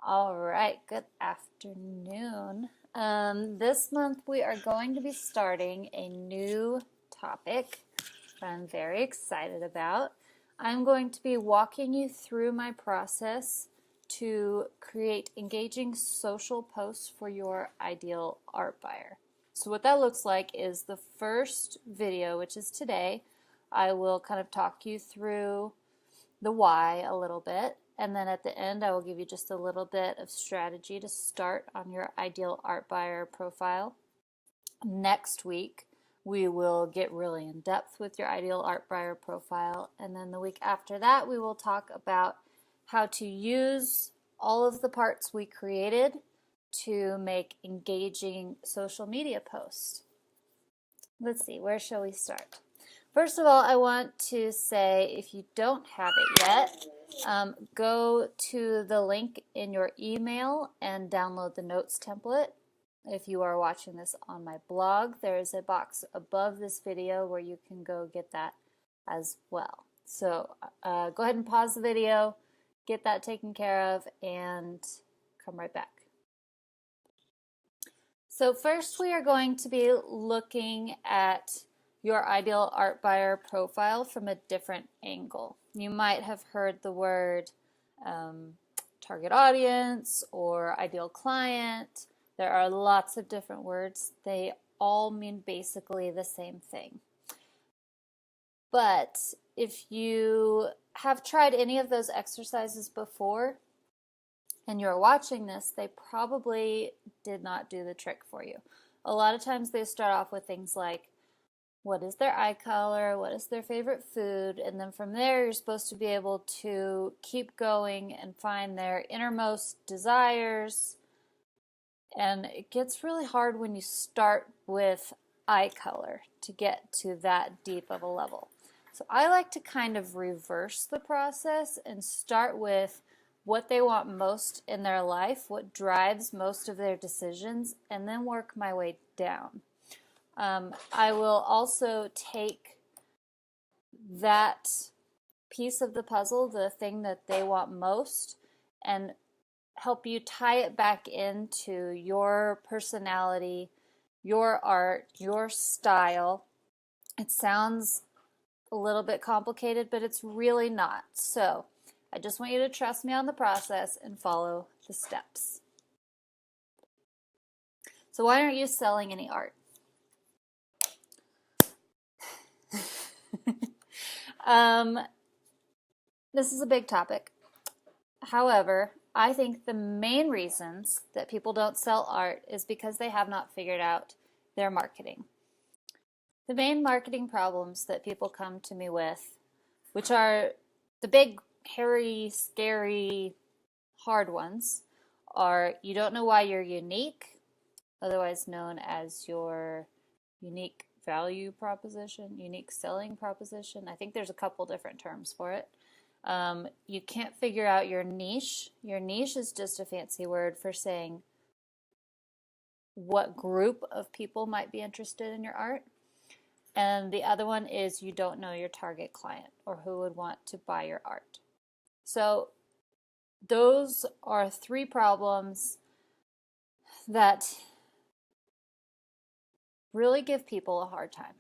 All right, good afternoon. This month we are going to be starting a new topic that I'm very excited about. I'm going to be walking you through my process to create engaging social posts for your ideal art buyer. So what that looks like is the first video, which is today. I will kind of talk you through the why a little bit, and then at the end I will give you just a little bit of strategy to start on your ideal art buyer profile. Next week we will get really in depth with your ideal art buyer profile, and then the week after that we will talk about how to use all of the parts we created to make engaging social media posts. Let's see, where shall we start? First of all, I want to say, if you don't have it yet, go to the link in your email and download the notes template. If you are watching this on my blog, there is a box above this video where you can go get that as well. So go ahead and pause the video, get that taken care of, and come right back. So first we are going to be looking at your ideal art buyer profile from a different angle. You might have heard the word target audience or ideal client. There are lots of different words. They all mean basically the same thing. But if you have tried any of those exercises before and you're watching this, they probably did not do the trick for you. A lot of times they start off with things like, what is their eye color, what is their favorite food, and then from there you're supposed to be able to keep going and find their innermost desires. And it gets really hard when you start with eye color to get to that deep of a level. So I like to kind of reverse the process and start with what they want most in their life, what drives most of their decisions, and then work my way down. I will also take that piece of the puzzle, the thing that they want most, and help you tie it back into your personality, your art, your style. It sounds a little bit complicated, but it's really not. So I just want you to trust me on the process and follow the steps. So why aren't you selling any art? This is a big topic. However, I think the main reasons that people don't sell art is because they have not figured out their marketing. The main marketing problems that people come to me with, which are the big, hairy, scary, hard ones, are you don't know why you're unique, otherwise known as your unique value proposition, unique selling proposition. I think there's a couple different terms for it. You can't figure out your niche. Your niche is just a fancy word for saying what group of people might be interested in your art. And the other one is you don't know your target client or who would want to buy your art. So those are three problems that really give people a hard time.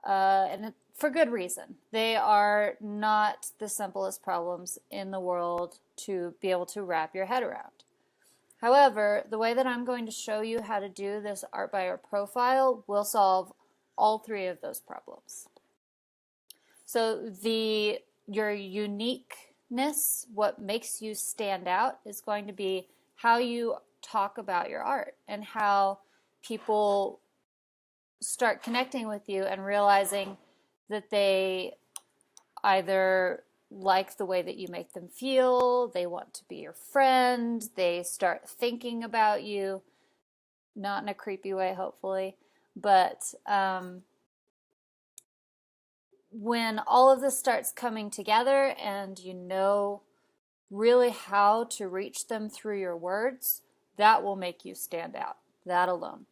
And for good reason. They are not the simplest problems in the world to be able to wrap your head around. However, the way that I'm going to show you how to do this art buyer profile will solve all three of those problems. So your uniqueness, what makes you stand out, is going to be how you talk about your art and how people start connecting with you and realizing that they either like the way that you make them feel, they want to be your friend, they start thinking about you, not in a creepy way, hopefully, but when all of this starts coming together and you know really how to reach them through your words, that will make you stand out, that alone.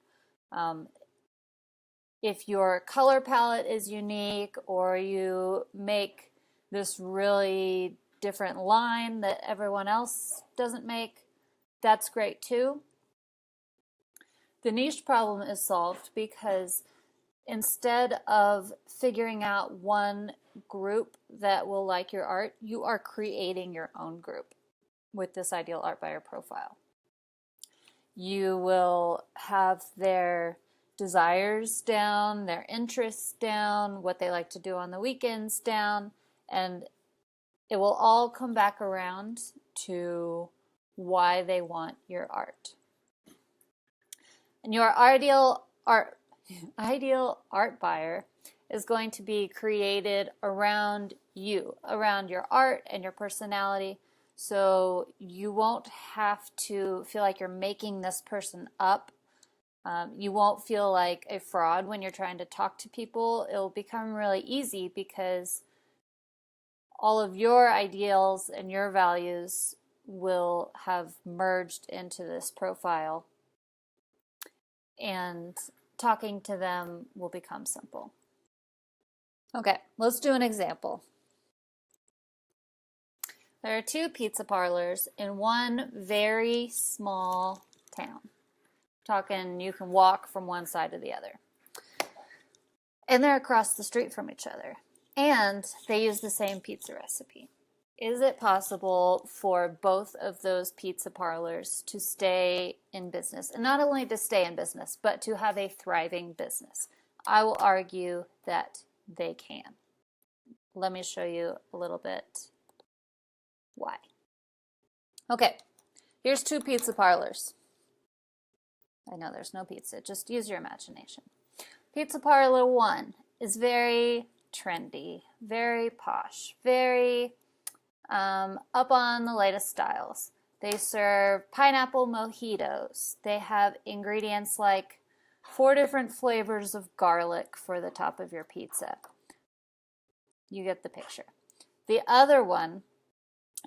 If your color palette is unique or you make this really different line that everyone else doesn't make, that's great too. The niche problem is solved because instead of figuring out one group that will like your art, you are creating your own group with this ideal art buyer profile. You will have their desires down, their interests down, what they like to do on the weekends down, and it will all come back around to why they want your art. And your ideal art buyer is going to be created around you, around your art and your personality. So you won't have to feel like you're making this person up. You won't feel like a fraud when you're trying to talk to people. It'll become really easy because all of your ideals and your values will have merged into this profile, and talking to them will become simple. Okay, let's do an example. There are 2 pizza parlors in one very small town. Talking you can walk from one side to the other. And they're across the street from each other. And they use the same pizza recipe. Is it possible for both of those pizza parlors to stay in business? And not only to stay in business, but to have a thriving business? I will argue that they can. Let me show you a little bit why. Okay, here's 2 pizza parlors. I know there's no pizza, just use your imagination. Pizza parlor 1 is very trendy, very posh, very up on the latest styles. They serve pineapple mojitos. They have ingredients like 4 different flavors of garlic for the top of your pizza. You get the picture. The other one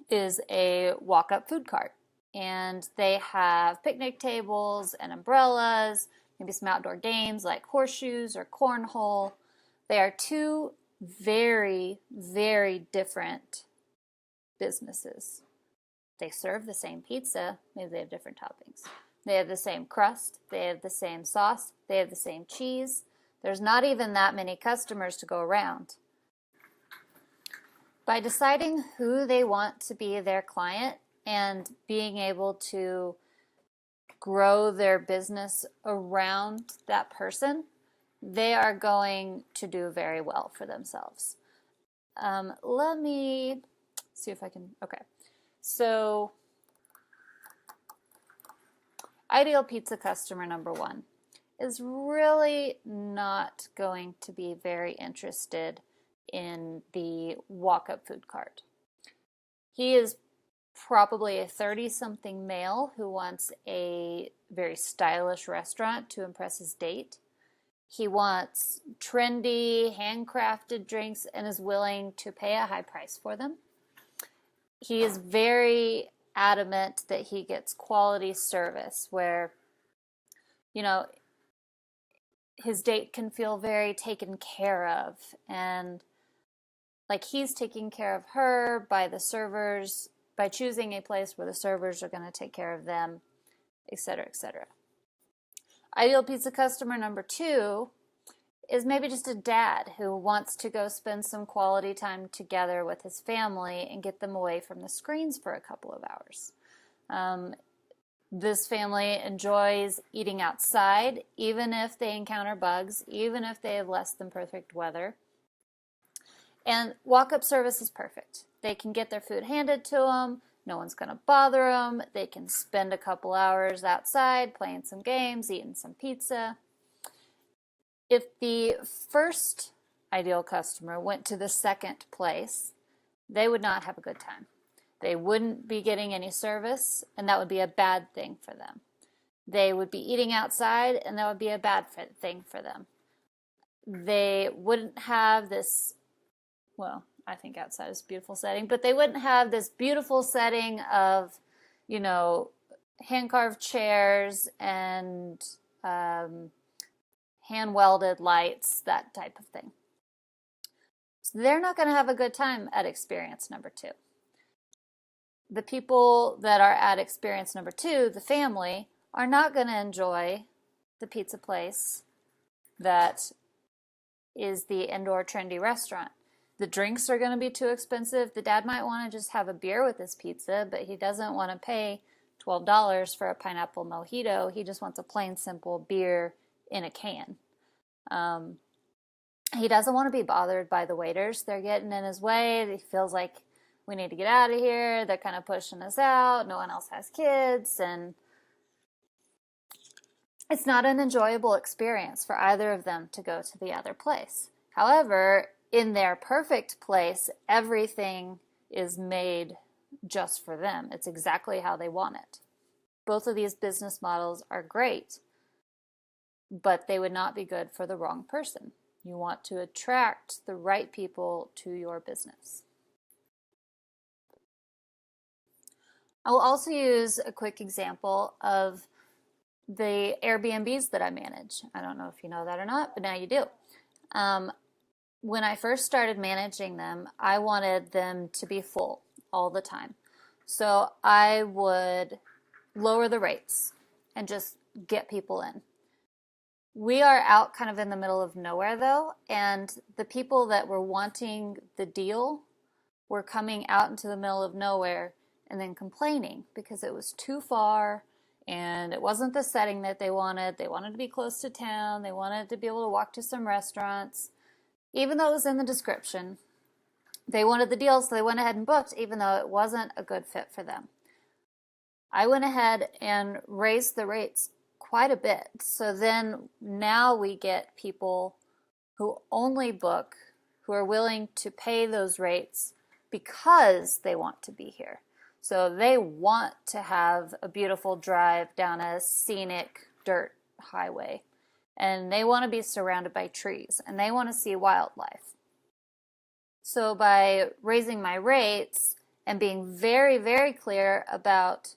is a walk-up food cart, and they have picnic tables and umbrellas, maybe some outdoor games like horseshoes or cornhole. They are 2 very, very different businesses. They serve the same pizza, maybe they have different toppings. They have the same crust, they have the same sauce, they have the same cheese. There's not even that many customers to go around. By deciding who they want to be their client and being able to grow their business around that person, they are going to do very well for themselves. Let me see if I can, okay. So, ideal pizza customer number 1 is really not going to be very interested in the walk-up food cart. He is probably a 30-something male who wants a very stylish restaurant to impress his date. He wants trendy, handcrafted drinks and is willing to pay a high price for them. He is very adamant that he gets quality service where, you know, his date can feel very taken care of, and like he's taking care of her by the servers, by choosing a place where the servers are going to take care of them, etc., etc. Ideal pizza customer number 2 is maybe just a dad who wants to go spend some quality time together with his family and get them away from the screens for a couple of hours. This family enjoys eating outside, even if they encounter bugs, even if they have less than perfect weather. And walk-up service is perfect. They can get their food handed to them. No one's going to bother them. They can spend a couple hours outside playing some games, eating some pizza. If the first ideal customer went to the second place, they would not have a good time. They wouldn't be getting any service, and that would be a bad thing for them. They would be eating outside, and that would be a bad thing for them. They wouldn't have this, well, I think outside is a beautiful setting, but they wouldn't have this beautiful setting of, you know, hand-carved chairs and hand-welded lights, that type of thing. So they're not going to have a good time at experience number 2. the people that are at experience number 2, the family, are not going to enjoy the pizza place that is the indoor trendy restaurant. The drinks are going to be too expensive. The dad might want to just have a beer with his pizza, but he doesn't want to pay $12 for a pineapple mojito. He just wants a plain, simple beer in a can. He doesn't want to be bothered by the waiters. They're getting in his way. He feels like we need to get out of here. They're kind of pushing us out. No one else has kids. And it's not an enjoyable experience for either of them to go to the other place. However, in their perfect place, everything is made just for them. It's exactly how they want it. Both of these business models are great, but they would not be good for the wrong person. You want to attract the right people to your business. I will also use a quick example of the Airbnbs that I manage. I don't know if you know that or not, but now you do. When I first started managing them, I wanted them to be full all the time. So I would lower the rates and just get people in. We are out kind of in the middle of nowhere though, and the people that were wanting the deal were coming out into the middle of nowhere and then complaining because it was too far and it wasn't the setting that they wanted. They wanted to be close to town. They wanted to be able to walk to some restaurants. Even though it was in the description, they wanted the deal, so they went ahead and booked, even though it wasn't a good fit for them. I went ahead and raised the rates quite a bit. So then now we get people who only book, who are willing to pay those rates because they want to be here. So they want to have a beautiful drive down a scenic dirt highway. And they want to be surrounded by trees. And they want to see wildlife. So by raising my rates and being very, very clear about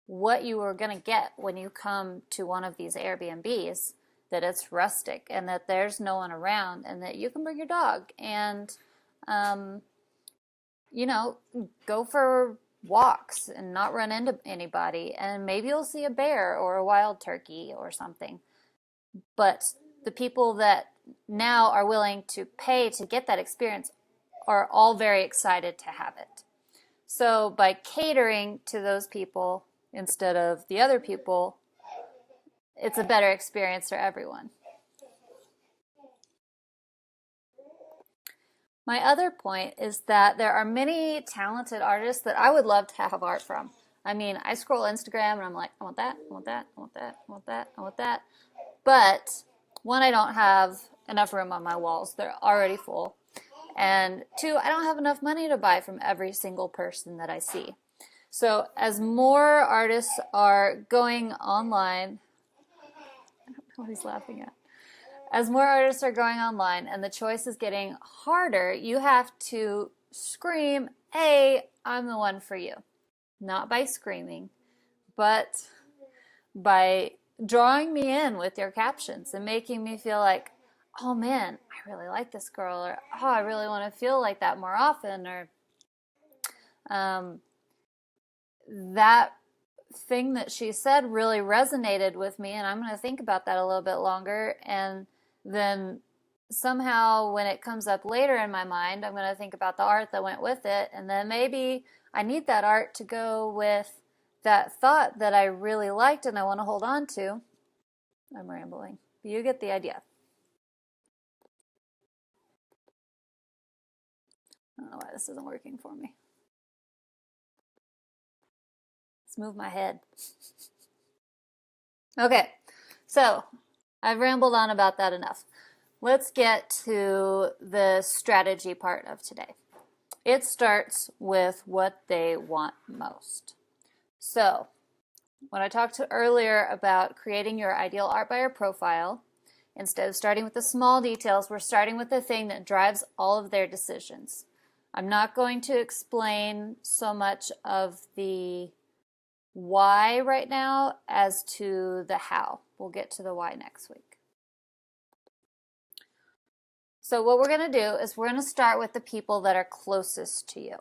what you are going to get when you come to one of these Airbnbs, that it's rustic and that there's no one around and that you can bring your dog and, go for walks and not run into anybody. And maybe you'll see a bear or a wild turkey or something. But the people that now are willing to pay to get that experience are all very excited to have it. So by catering to those people instead of the other people, it's a better experience for everyone. My other point is that there are many talented artists that I would love to have art from. I mean, I scroll Instagram and I'm like, I want that, I want that, I want that, I want that, I want that. But one, I don't have enough room on my walls. They're already full. And two, I don't have enough money to buy from every single person that I see. So as more artists are going online, I don't know what he's laughing at. As more artists are going online and the choice is getting harder, you have to scream, hey, I'm the one for you. Not by screaming, but by drawing me in with your captions and making me feel like, oh man, I really like this girl, or oh, I really want to feel like that more often, or that thing that she said really resonated with me, and I'm going to think about that a little bit longer, and then somehow when it comes up later in my mind, I'm going to think about the art that went with it, and then maybe I need that art to go with that thought that I really liked and I want to hold on to. I'm rambling, but you get the idea. I don't know why this isn't working for me. Let's move my head. Okay, so I've rambled on about that enough. Let's get to the strategy part of today. It starts with what they want most. So, when I talked earlier about creating your ideal art buyer profile, instead of starting with the small details, we're starting with the thing that drives all of their decisions. I'm not going to explain so much of the why right now as to the how. We'll get to the why next week. So what we're going to do is we're going to start with the people that are closest to you.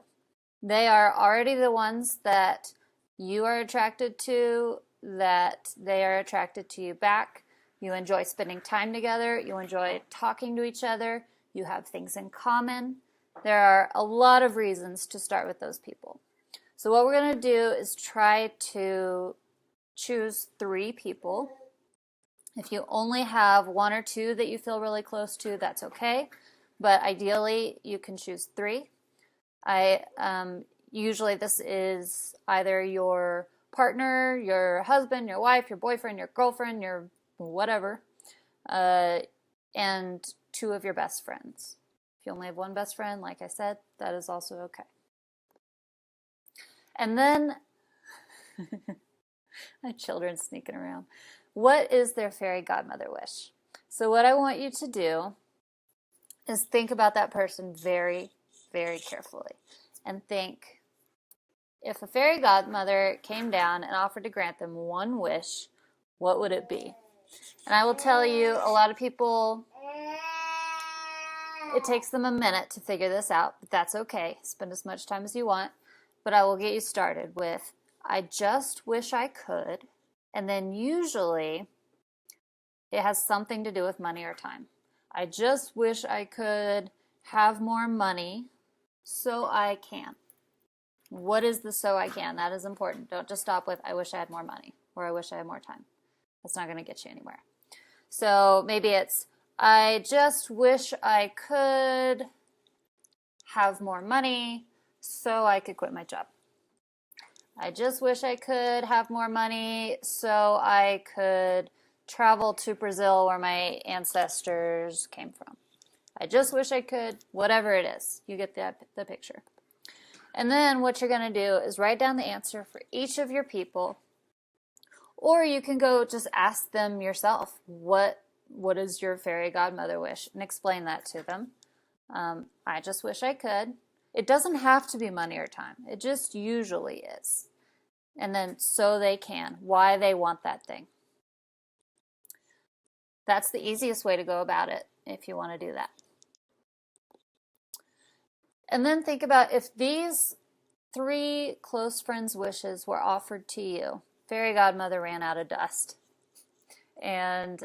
They are already the ones that you are attracted to, that they are attracted to you back. You enjoy spending time together. You enjoy talking to each other. You have things in common. There are a lot of reasons to start with those people. So what we're going to do is try to choose 3 people. If you only have 1 or 2 that you feel really close to, that's okay. But ideally, you can choose 3. Usually this is either your partner, your husband, your wife, your boyfriend, your girlfriend, your whatever, and 2 of your best friends. If you only have 1 best friend, like I said, that is also okay. And then, my children sneaking around. What is their fairy godmother wish? So what I want you to do is think about that person very, very carefully. And think, if a fairy godmother came down and offered to grant them 1 wish, what would it be? And I will tell you, a lot of people, it takes them a minute to figure this out, but that's okay. Spend as much time as you want. But I will get you started with, I just wish I could. And then usually it has something to do with money or time. I just wish I could have more money so I can. What is the so I can? That is important. Don't just stop with, I wish I had more money or I wish I had more time. That's not going to get you anywhere. So maybe it's, I just wish I could have more money so I could quit my job. I just wish I could have more money so I could travel to Brazil where my ancestors came from. I just wish I could, whatever it is. You get the picture. And then what you're going to do is write down the answer for each of your people. Or you can go just ask them yourself, what is your fairy godmother wish? And explain that to them. I just wish I could. It doesn't have to be money or time. It just usually is. And then so they can, why they want that thing. That's the easiest way to go about it if you want to do that. And then think about if these 3 close friends' wishes were offered to you. Fairy godmother ran out of dust. And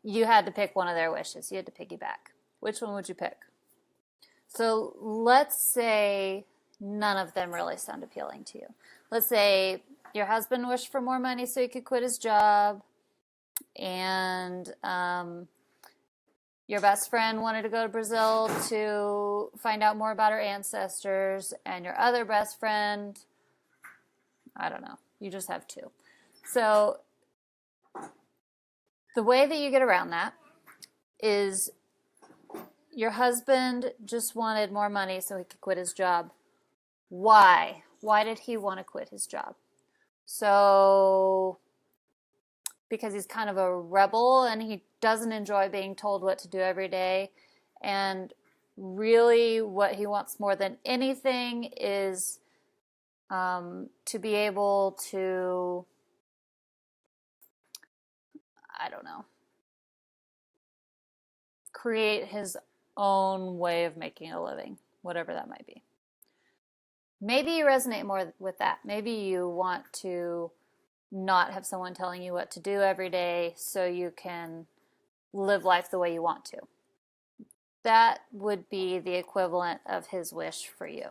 you had to pick one of their wishes. You had to piggyback. Which one would you pick? So let's say none of them really sound appealing to you. Let's say your husband wished for more money so he could quit his job. And your best friend wanted to go to Brazil to find out more about her ancestors. And your other best friend, I don't know, you just have 2. So the way that you get around that is your husband just wanted more money so he could quit his job. Why? Why did he want to quit his job? So, because he's kind of a rebel and he doesn't enjoy being told what to do every day. And really what he wants more than anything is to be able to, I don't know, create his own way of making a living, whatever that might be. Maybe you resonate more with that. Maybe you want to not have someone telling you what to do every day so you can live life the way you want to. That would be the equivalent of his wish for you.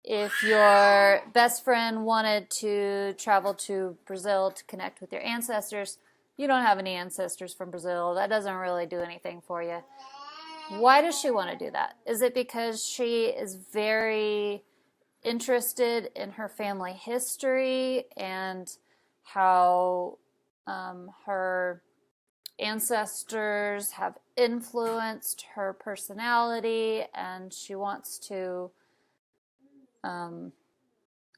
If your best friend wanted to travel to Brazil to connect with your ancestors, you don't have any ancestors from Brazil. That doesn't really do anything for you. Why does she want to do that? Is it because she is very interested in her family history and how her ancestors have influenced her personality, and she wants to,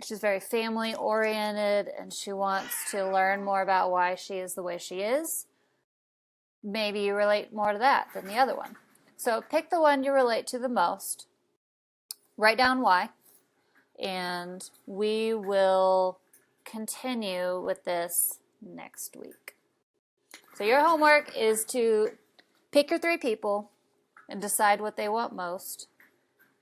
she's very family oriented and she wants to learn more about why she is the way she is? Maybe you relate more to that than the other one. So pick the one you relate to the most, write down why, and we will continue with this next week. So your homework is to pick your 3 people, and decide what they want most.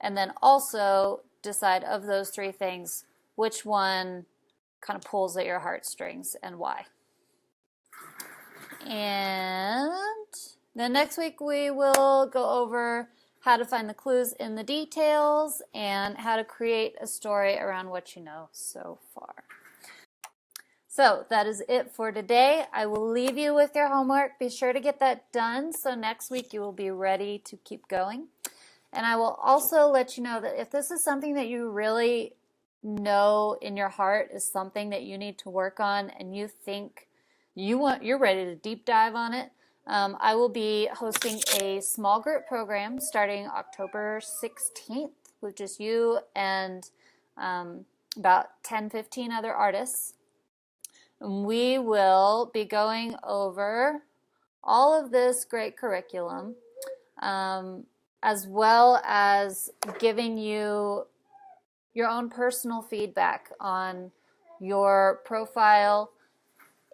And then also decide of those three things, which one kind of pulls at your heartstrings and why. And then next week we will go over how to find the clues in the details and how to create a story around what you know so far. So that is it for today. I will leave you with your homework. Be sure to get that done so next week you will be ready to keep going. And I will also let you know that if this is something that you really know in your heart is something that you need to work on and you think you're ready to deep dive on it, I will be hosting a small group program starting October 16th with just you and about 10-15 other artists. We will be going over all of this great curriculum, as well as giving you your own personal feedback on your profile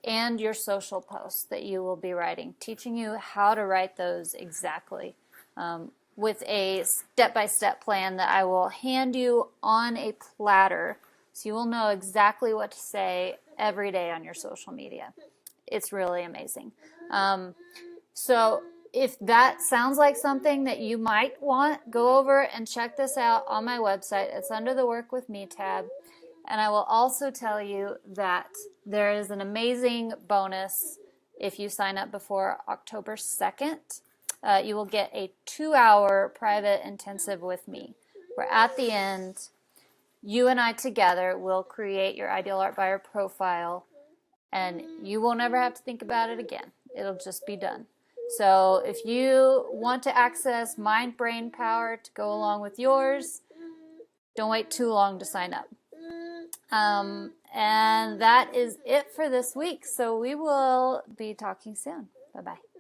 and your social posts that you will be writing, teaching you how to write those exactly, with a step-by-step plan that I will hand you on a platter so you will know exactly what to say every day on your social media. It's really amazing. So if that sounds like something that you might want, go over and check this out on my website. It's under the Work With Me tab. And I will also tell you that there is an amazing bonus if you sign up before October 2nd. You will get a 2-hour private intensive with me, where at the end, you and I together will create your ideal art buyer profile, and you won't ever have to think about it again. It'll just be done. So if you want to access mind brain power to go along with yours, don't wait too long to sign up. And that is it for this week. So we will be talking soon. Bye-bye.